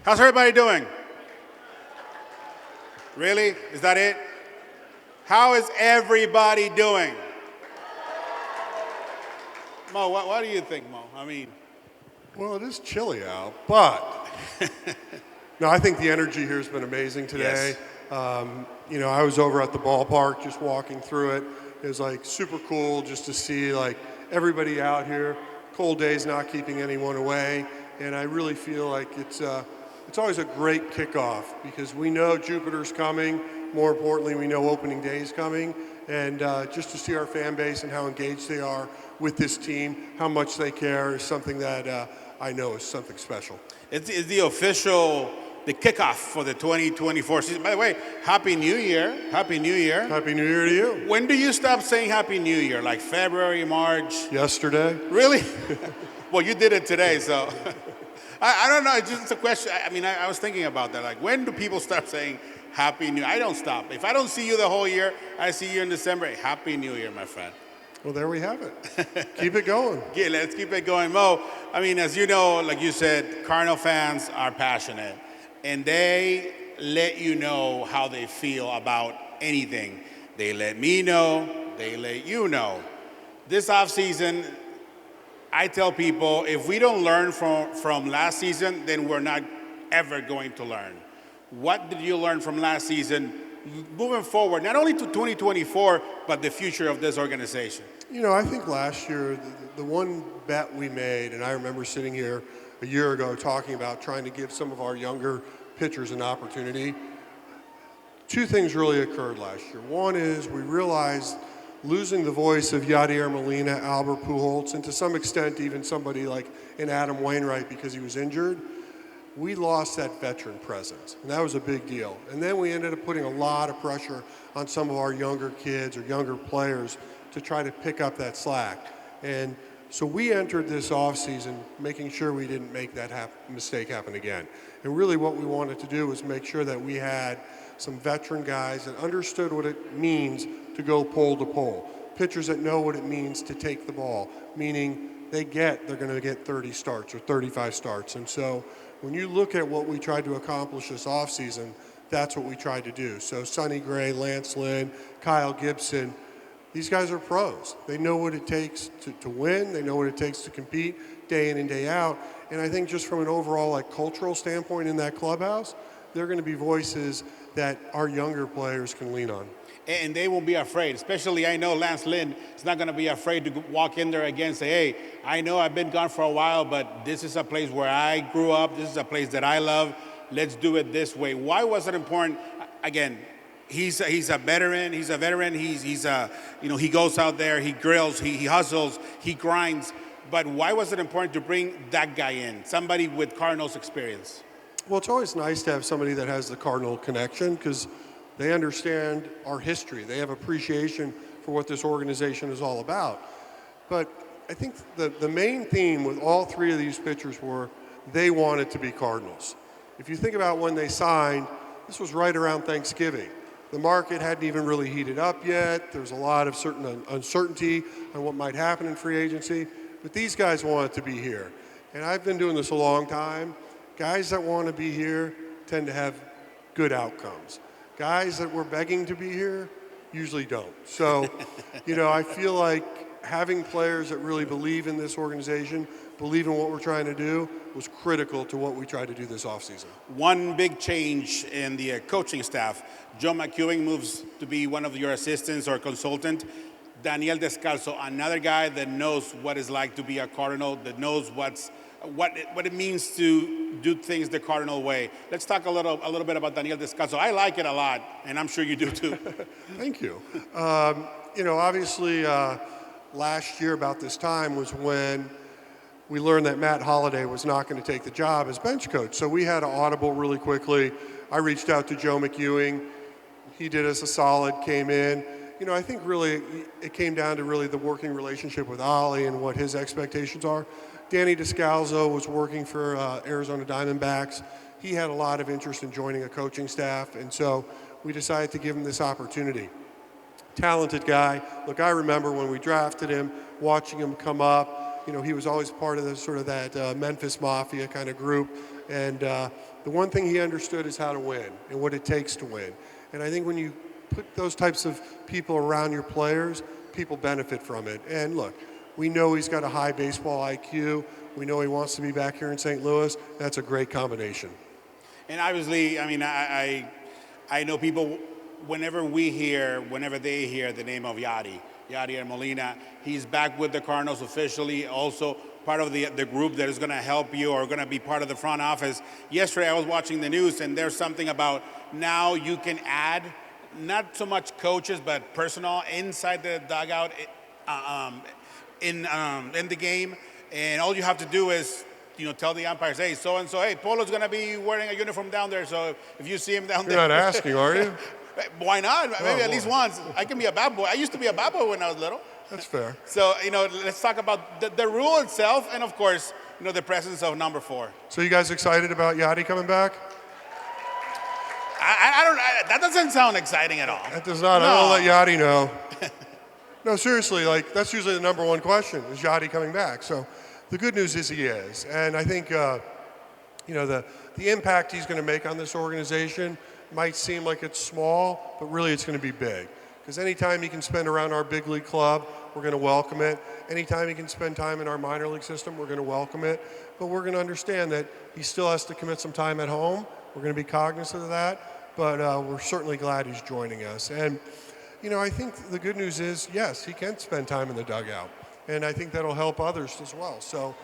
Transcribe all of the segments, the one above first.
How's everybody doing? Really? Is that it? How is everybody doing? Mo, what do you think, Mo? I mean, Well, it is chilly out, but no, I think the energy here has been amazing today. Yes. I was over at the ballpark just walking through it. It was like super cool just to see like everybody out here. Cold days not keeping anyone away, and I really feel like it's always a great kickoff because we know Jupiter's coming. More importantly, we know opening day is coming, and just to see our fan base and how engaged they are with this team, how much they care is something that I know is something special. It's the kickoff for the 2024 season. By the way, Happy New Year. Happy New Year. Happy New Year to you. When do you stop saying Happy New Year? Like February, March? Yesterday. Really? Well, you did it today, so. I don't know. It's just a question. I was thinking about that. Like, when do people start saying Happy New Year? I don't stop. If I don't see you the whole year, I see you in December. Happy New Year, my friend. Well, there we have it. Keep it going. Yeah, let's keep it going. Mo, as you know, like you said, Cardinal fans are passionate, and they let you know how they feel about anything. They let me know. They let you know. This offseason, I tell people, if we don't learn from last season, then we're not ever going to learn. What did you learn from last season moving forward, not only to 2024, but the future of this organization? I think last year, the one bet we made, and I remember sitting here a year ago talking about trying to give some of our younger pitchers an opportunity. Two things really occurred last year. One is we realized losing the voice of Yadier Molina, Albert Pujols, and to some extent even somebody like an Adam Wainwright because he was injured, we lost that veteran presence, and that was a big deal. And then we ended up putting a lot of pressure on some of our younger kids or younger players to try to pick up that slack. And so we entered this offseason making sure we didn't make that mistake happen again. And really what we wanted to do was make sure that we had some veteran guys that understood what it means to go pole to pole. Pitchers that know what it means to take the ball, meaning they're going to get 30 starts or 35 starts. And so when you look at what we tried to accomplish this offseason, that's what we tried to do. So Sonny Gray, Lance Lynn, Kyle Gibson, these guys are pros. They know what it takes to win. They know what it takes to compete day in and day out. And I think just from an overall cultural standpoint in that clubhouse, they're going to be voices that our younger players can lean on. And they won't be afraid, especially I know Lance Lynn is not going to be afraid to walk in there again and say, hey, I know I've been gone for a while, but this is a place where I grew up. This is a place that I love. Let's do it this way. Why was it important? Again, he's a veteran. He's a veteran. He goes out there, he grills, he hustles, he grinds. But why was it important to bring that guy in, somebody with Cardinals experience? Well, it's always nice to have somebody that has the Cardinal connection because they understand our history. They have appreciation for what this organization is all about. But I think the main theme with all three of these pitchers were they wanted to be Cardinals. If you think about when they signed, this was right around Thanksgiving. The market hadn't even really heated up yet. There was a lot of certain uncertainty on what might happen in free agency. But these guys wanted to be here. And I've been doing this a long time. Guys that want to be here tend to have good outcomes. Guys that were begging to be here usually don't. So, I feel like having players that really believe in this organization, believe in what we're trying to do, was critical to what we tried to do this offseason. One big change in the coaching staff. Joe McEwing moves to be one of your assistants or consultant. Daniel Descalso, another guy that knows what it's like to be a Cardinal, that knows what it means to do things the Cardinal way. Let's talk a little bit about Daniel Descalso. I like it a lot, and I'm sure you do too. Thank you. Obviously, last year about this time was when we learned that Matt Holliday was not going to take the job as bench coach. So we had to audible really quickly. I reached out to Joe McEwing. He did us a solid, came in. I think really it came down to really the working relationship with Ollie and what his expectations are. Danny Descalso was working for Arizona Diamondbacks. He had a lot of interest in joining a coaching staff, and so we decided to give him this opportunity. Talented guy. Look, I remember when we drafted him, watching him come up. He was always part of that Memphis Mafia kind of group. And the one thing he understood is how to win and what it takes to win. And I think when you put those types of people around your players, people benefit from it. And look, we know he's got a high baseball IQ. We know he wants to be back here in St. Louis. That's a great combination. And obviously, I mean, I know people, whenever they hear the name of Yadier Molina, he's back with the Cardinals officially, also part of the group that is going to help you or going to be part of the front office. Yesterday, I was watching the news, and there's something about now you can add not so much coaches, but personnel inside the dugout in the game. And all you have to do is, tell the umpires, hey, so-and-so, hey, Polo's going to be wearing a uniform down there, so if you see him down there. You're not asking, are you? Why not? Maybe at least once. I can be a bad boy. I used to be a bad boy when I was little. That's fair. So, let's talk about the rule itself and, of course, the presence of number 4. So you guys excited about Yadi coming back? That doesn't sound exciting at all. That does not. No. I will let Yadi know. No, seriously, that's usually the number one question, is Yadi coming back? So the good news is he is. And I think, the impact he's going to make on this organization might seem like it's small, but really it's going to be big. Because anytime he can spend around our big league club, we're going to welcome it. Anytime he can spend time in our minor league system, we're going to welcome it. But we're going to understand that he still has to commit some time at home. We're going to be cognizant of that. But we're certainly glad he's joining us. And, I think the good news is, yes, he can spend time in the dugout. And I think that'll help others as well. So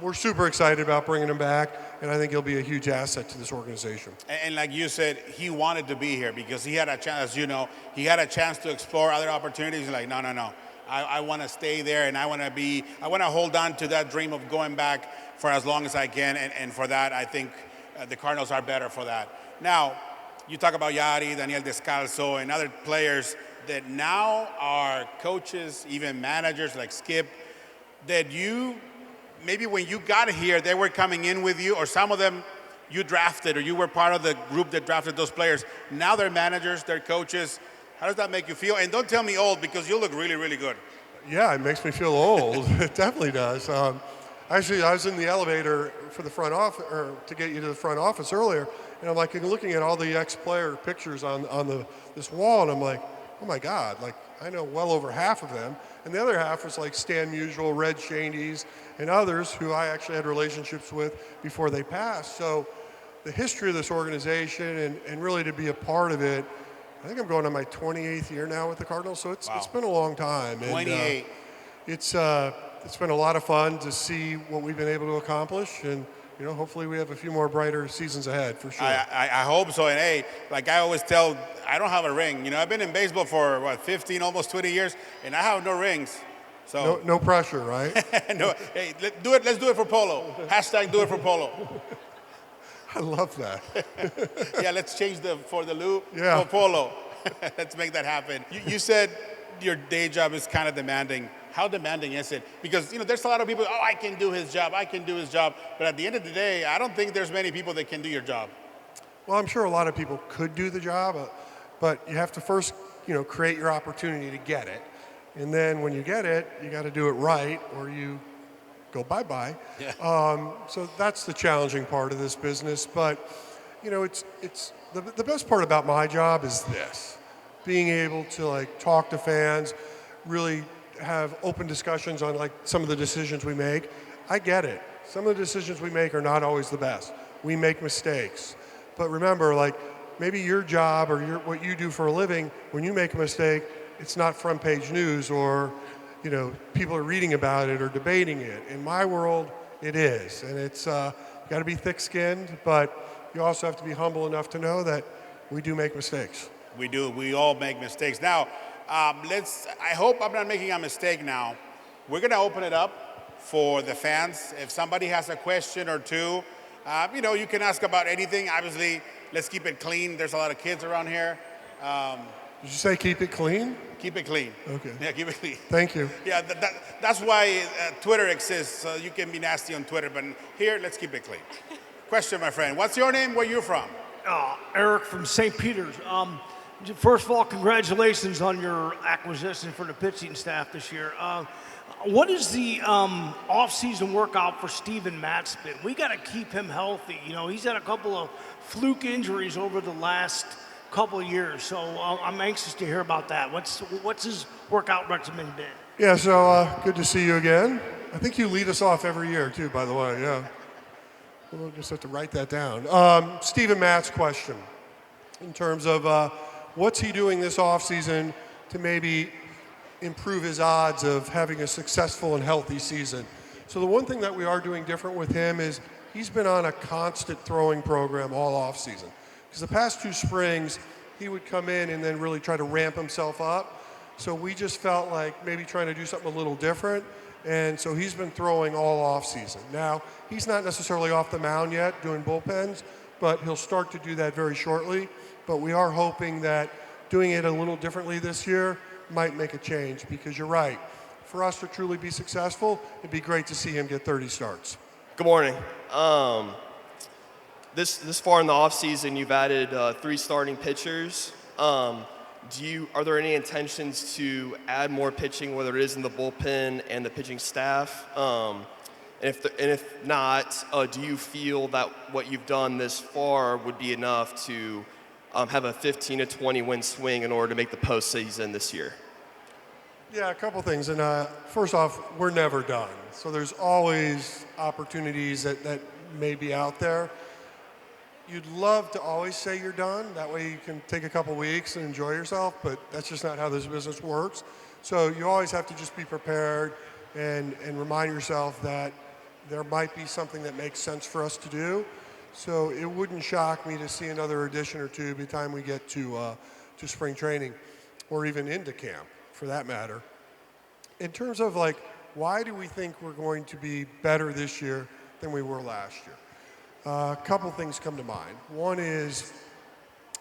we're super excited about bringing him back, and I think he'll be a huge asset to this organization. And like you said, he wanted to be here because he had a chance, he had a chance to explore other opportunities. He's like, no. I want to stay there, and I want to hold on to that dream of going back for as long as I can. And for that, I think the Cardinals are better for that. Now, you talk about Yadi, Daniel Descalso, and other players that now are coaches, even managers like Skip, that maybe when you got here, they were coming in with you, or some of them you drafted, or you were part of the group that drafted those players. Now they're managers, they're coaches. How does that make you feel? And don't tell me old, because you look really, really good. Yeah, it makes me feel old. It definitely does. Actually, I was in the elevator for the front office, or to get you to the front office earlier, and I'm like looking at all the ex-player pictures on this wall, and I'm like, oh my God, like I know well over half of them. And the other half was like Stan Musial, Red Shaney's, and others who I actually had relationships with before they passed. So the history of this organization and really to be a part of it, I think I'm going on my 28th year now with the Cardinals, so it's been a long time. 28. And, it's been a lot of fun to see what we've been able to accomplish, and hopefully we have a few more brighter seasons ahead for sure. I hope so. And hey, like I always tell, I don't have a ring. I've been in baseball for 15, almost 20 years, and I have no rings. So no pressure, right? No. Hey, let's do it for Polo. # do it for Polo. I love that. Yeah, let's change for the Lou for Polo. Let's make that happen. You said your day job is kind of demanding. How demanding is it? Because, there's a lot of people, I can do his job. But at the end of the day, I don't think there's many people that can do your job. Well, I'm sure a lot of people could do the job, but you have to first, create your opportunity to get it. And then when you get it, you got to do it right, or you go bye-bye. Yeah. So that's the challenging part of this business. But, it's the best part about my job is this, being able to talk to fans, really have open discussions on some of the decisions we make. I get it. Some of the decisions we make are not always the best. We make mistakes. But remember, maybe your job or what you do for a living, when you make a mistake, it's not front page news or, people are reading about it or debating it. In my world, it is. And it's you got to be thick-skinned, but you also have to be humble enough to know that we do make mistakes. We do. We all make mistakes. Now, I hope I'm not making a mistake now. We're going to open it up for the fans. If somebody has a question or two, you can ask about anything. Obviously, let's keep it clean. There's a lot of kids around here. Did you say keep it clean? Keep it clean. Okay. Yeah, keep it clean. Thank you. Yeah, that's why Twitter exists. So you can be nasty on Twitter, but here, let's keep it clean. Question, my friend. What's your name? Where you from? Eric from St. Peter's. First of all, congratulations on your acquisition for the pitching staff this year. What is the off-season workout for Steven Matz been? We got to keep him healthy. You know, he's had a couple of fluke injuries over the last couple of years, so I'm anxious to hear about that. What's his workout regimen been? Yeah, so good to see you again. I think you lead us off every year, too, by the way, yeah. We'll just have to write that down. Steven Matt's question, in terms of what's he doing this offseason to maybe improve his odds of having a successful and healthy season. So the one thing that we are doing different with him is he's been on a constant throwing program all offseason. Because the past 2 springs, he would come in and then really try to ramp himself up. So we just felt like maybe trying to do something a little different. And so he's been throwing all offseason. Now, he's not necessarily off the mound yet doing bullpens, but he'll start to do that very shortly. But we are hoping that doing it a little differently this year might make a change, because you're right. For us to truly be successful, it'd be great to see him get 30 starts. Good morning. This far in the offseason, you've added 3 starting pitchers. Are there any intentions to add more pitching, whether it is in the bullpen and the pitching staff? And if not, do you feel that what you've done this far would be enough to have a 15 to 20 win swing in order to make the postseason this year? Yeah, a couple things. And first off, we're never done. So there's always opportunities that may be out there. You'd love to always say you're done. That way you can take a couple weeks and enjoy yourself, but that's just not how this business works. So you always have to just be prepared and remind yourself that there might be something that makes sense for us to do. So it wouldn't shock me to see another addition or 2 by the time we get to spring training, or even into camp, for that matter. In terms of like, why do we think we're going to be better this year than we were last year? A couple things come to mind. One is,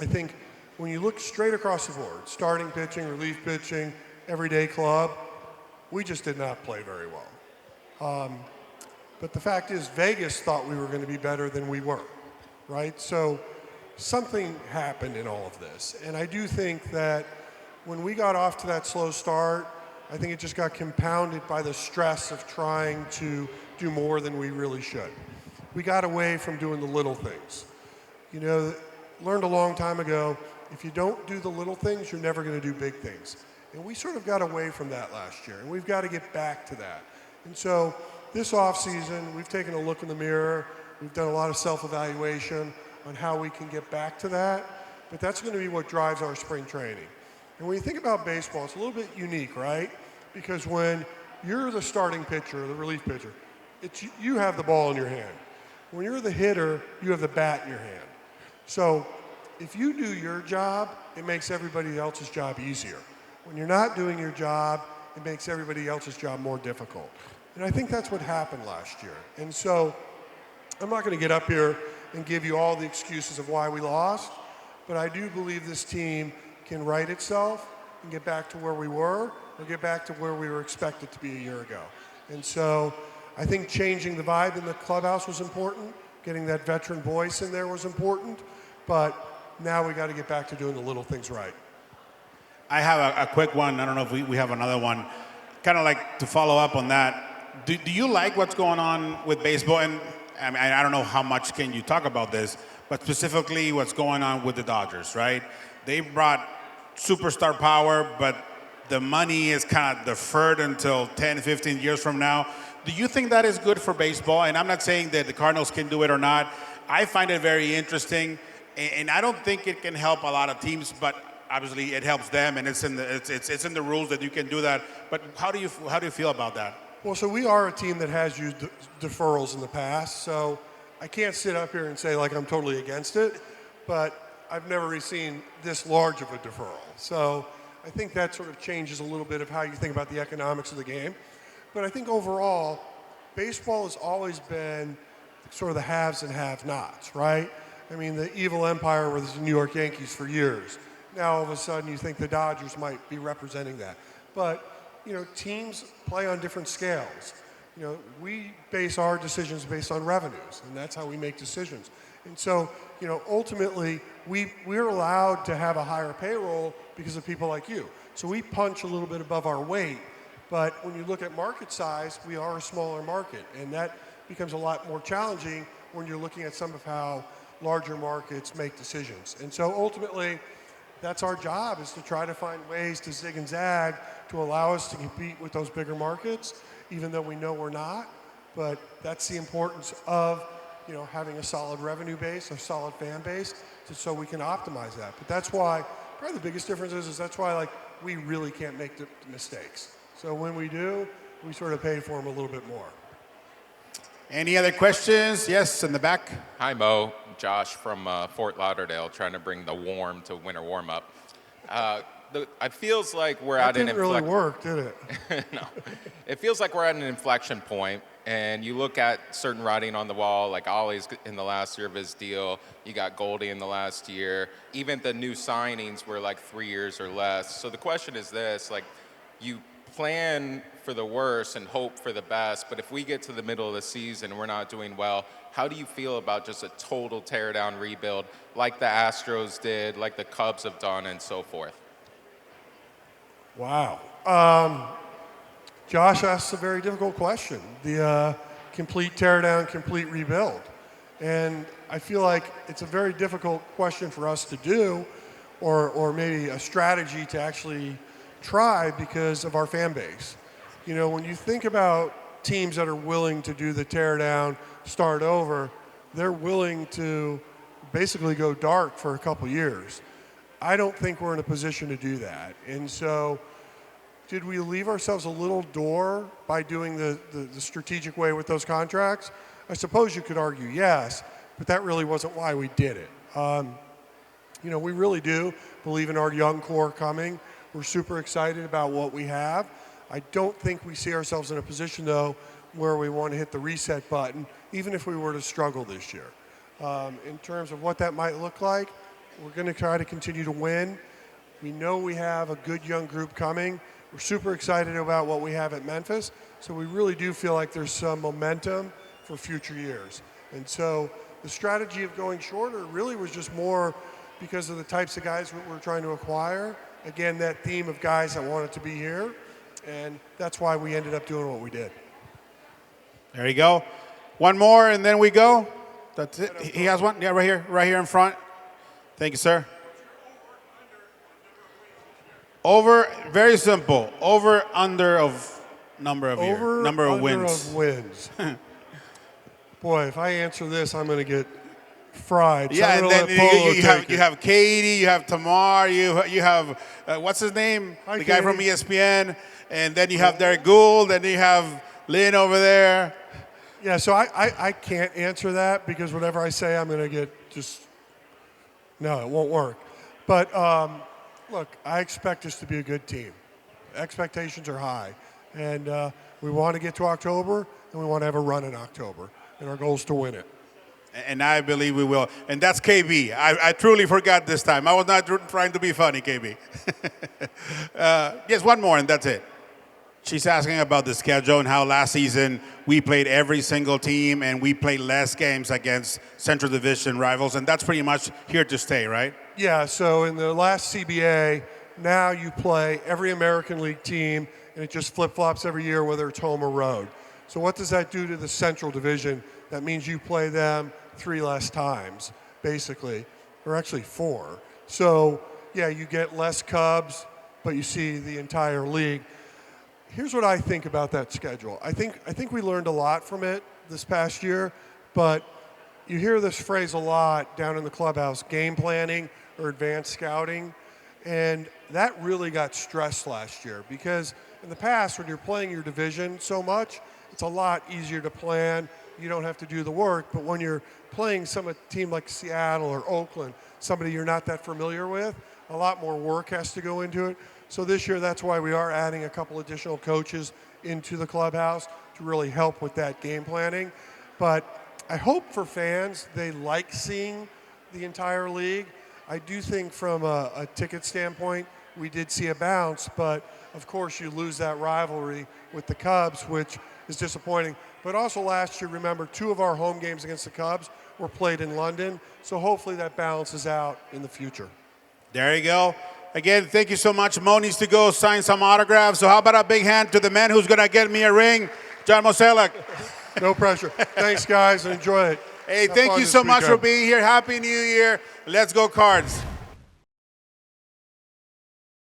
I think when you look straight across the board, starting pitching, relief pitching, everyday club, we just did not play very well. But the fact is, Vegas thought we were going to be better than we were, right? So something happened in all of this. And I do think that when we got off to that slow start, I think it just got compounded by the stress of trying to do more than we really should. We got away from doing the little things. You know, learned a long time ago, if you don't do the little things, you're never going to do big things. And we sort of got away from that last year, and we've got to get back to that. And so this offseason, we've taken a look in the mirror. We've done a lot of self-evaluation on how we can get back to that. But that's going to be what drives our spring training. And when you think about baseball, it's a little bit unique, right? Because when you're the starting pitcher, the relief pitcher, you have the ball in your hand. When you're the hitter, you have the bat in your hand. So if you do your job, it makes everybody else's job easier. When you're not doing your job, it makes everybody else's job more difficult. And I think that's what happened last year. And so I'm not going to get up here and give you all the excuses of why we lost, but I do believe this team can right itself and get back to where we were, or get back to where we were expected to be a year ago. And so I think changing the vibe in the clubhouse was important. Getting that veteran voice in there was important. But now we got to get back to doing the little things right. I have a quick one. I don't know if we have another one. Kind of like to follow up on that. Do you like what's going on with baseball? And I mean, I don't know how much can you talk about this, but specifically what's going on with the Dodgers, right? They brought superstar power, but the money is kind of deferred until 10, 15 years from now. Do you think that is good for baseball? And I'm not saying that the Cardinals can do it or not. I find it very interesting, and I don't think it can help a lot of teams, but obviously it helps them, and it's in the rules that you can do that. But how do you feel about that? Well, so we are a team that has used deferrals in the past, so I can't sit up here and say like I'm totally against it, but I've never really seen this large of a deferral. So I think that sort of changes a little bit of how you think about the economics of the game. But I think overall, baseball has always been sort of the haves and have-nots, right? I mean, the evil empire was the New York Yankees for years. Now all of a sudden you think the Dodgers might be representing that. But you know, teams play on different scales. You know, we base our decisions based on revenues, and that's how we make decisions. And so, you know, ultimately, we're allowed to have a higher payroll because of people like you. So we punch a little bit above our weight, But when you look at market size, we are a smaller market, and that becomes a lot more challenging when you're looking at some of how larger markets make decisions. And so ultimately, that's our job, is to try to find ways to zig and zag to allow us to compete with those bigger markets, even though we know we're not. But that's the importance of, having a solid revenue base, a solid fan base, so we can optimize that. But that's why, probably the biggest difference is that's why we really can't make the mistakes. So when we do, we sort of pay for them a little bit more. Any other questions? Yes, in the back. Hi, Mo. Josh from Fort Lauderdale, trying to bring the warm to winter warm-up. It feels like we're at an inflection. That didn't really work, did it? No. It feels like we're at an inflection point, and you look at certain writing on the wall, like Ollie's in the last year of his deal. You got Goldie in the last year. Even the new signings were like 3 years or less. So the question is this, you plan for the worst and hope for the best, but if we get to the middle of the season and we're not doing well, how do you feel about just a total tear-down rebuild like the Astros did, like the Cubs have done, and so forth? Wow. Josh asked a very difficult question, the complete teardown, complete rebuild. And I feel like it's a very difficult question for us to do, or maybe a strategy to actually try because of our fan base. When you think about teams that are willing to do the teardown, start over, they're willing to basically go dark for a couple years. I don't think we're in a position to do that. And so did we leave ourselves a little door by doing the strategic way with those contracts? I suppose you could argue yes, but that really wasn't why we did it. We really do believe in our young core coming. We're super excited about what we have. I don't think we see ourselves in a position, though, where we want to hit the reset button, even if we were to struggle this year. In terms of what that might look like, we're going to try to continue to win. We know we have a good young group coming. We're super excited about what we have at Memphis, so we really do feel like there's some momentum for future years. And so the strategy of going shorter really was just more because of the types of guys we're trying to acquire. Again, that theme of guys that wanted to be here, and that's why we ended up doing what we did. There you go. One more, and then we go. That's it. He has one. Yeah, right here in front. Thank you, sir. Over, very simple. Over, under of number of wins. Of wins. Boy, if I answer this, I'm going to get fried. So yeah, and then you have Katie, you have Tamar, you have what's his name? Hi, the Katie. guy from ESPN, and then you have Derek Gould, and you have Lynn over there. Yeah, so I can't answer that because whatever I say, I'm going to get no, it won't work. But look, I expect us to be a good team. Expectations are high, and we want to get to October, and we want to have a run in October, and our goal is to win it. And I believe we will. And that's KB. I truly forgot this time. I was not trying to be funny, KB. Yes, one more, and that's it. She's asking about the schedule and how last season we played every single team and we played less games against Central Division rivals, and that's pretty much here to stay, right? Yeah, so in the last CBA, now you play every American League team, and it just flip-flops every year, whether it's home or road. So what does that do to the Central Division? That means you play them 3 less times, basically, or actually 4. So, yeah, you get less Cubs, but you see the entire league. Here's what I think about that schedule. I think we learned a lot from it this past year, but you hear this phrase a lot down in the clubhouse, game planning or advanced scouting, and that really got stressed last year because in the past when you're playing your division so much, it's a lot easier to plan. You don't have to do the work, but when you're playing a team like Seattle or Oakland, somebody you're not that familiar with, a lot more work has to go into it. So this year, that's why we are adding a couple additional coaches into the clubhouse to really help with that game planning. But I hope for fans, they like seeing the entire league. I do think from a ticket standpoint, we did see a bounce, but of course you lose that rivalry with the Cubs, which is disappointing. But also last year, remember, 2 of our home games against the Cubs were played in London, so hopefully that balances out in the future. There you go. Again, thank you so much. Mo needs to go sign some autographs. So how about a big hand to the man who's going to get me a ring, John Mozeliak. No pressure. Thanks, guys. Enjoy it. Hey, Have thank fun you this so much for weekend. being here. Happy New Year. Let's go Cards.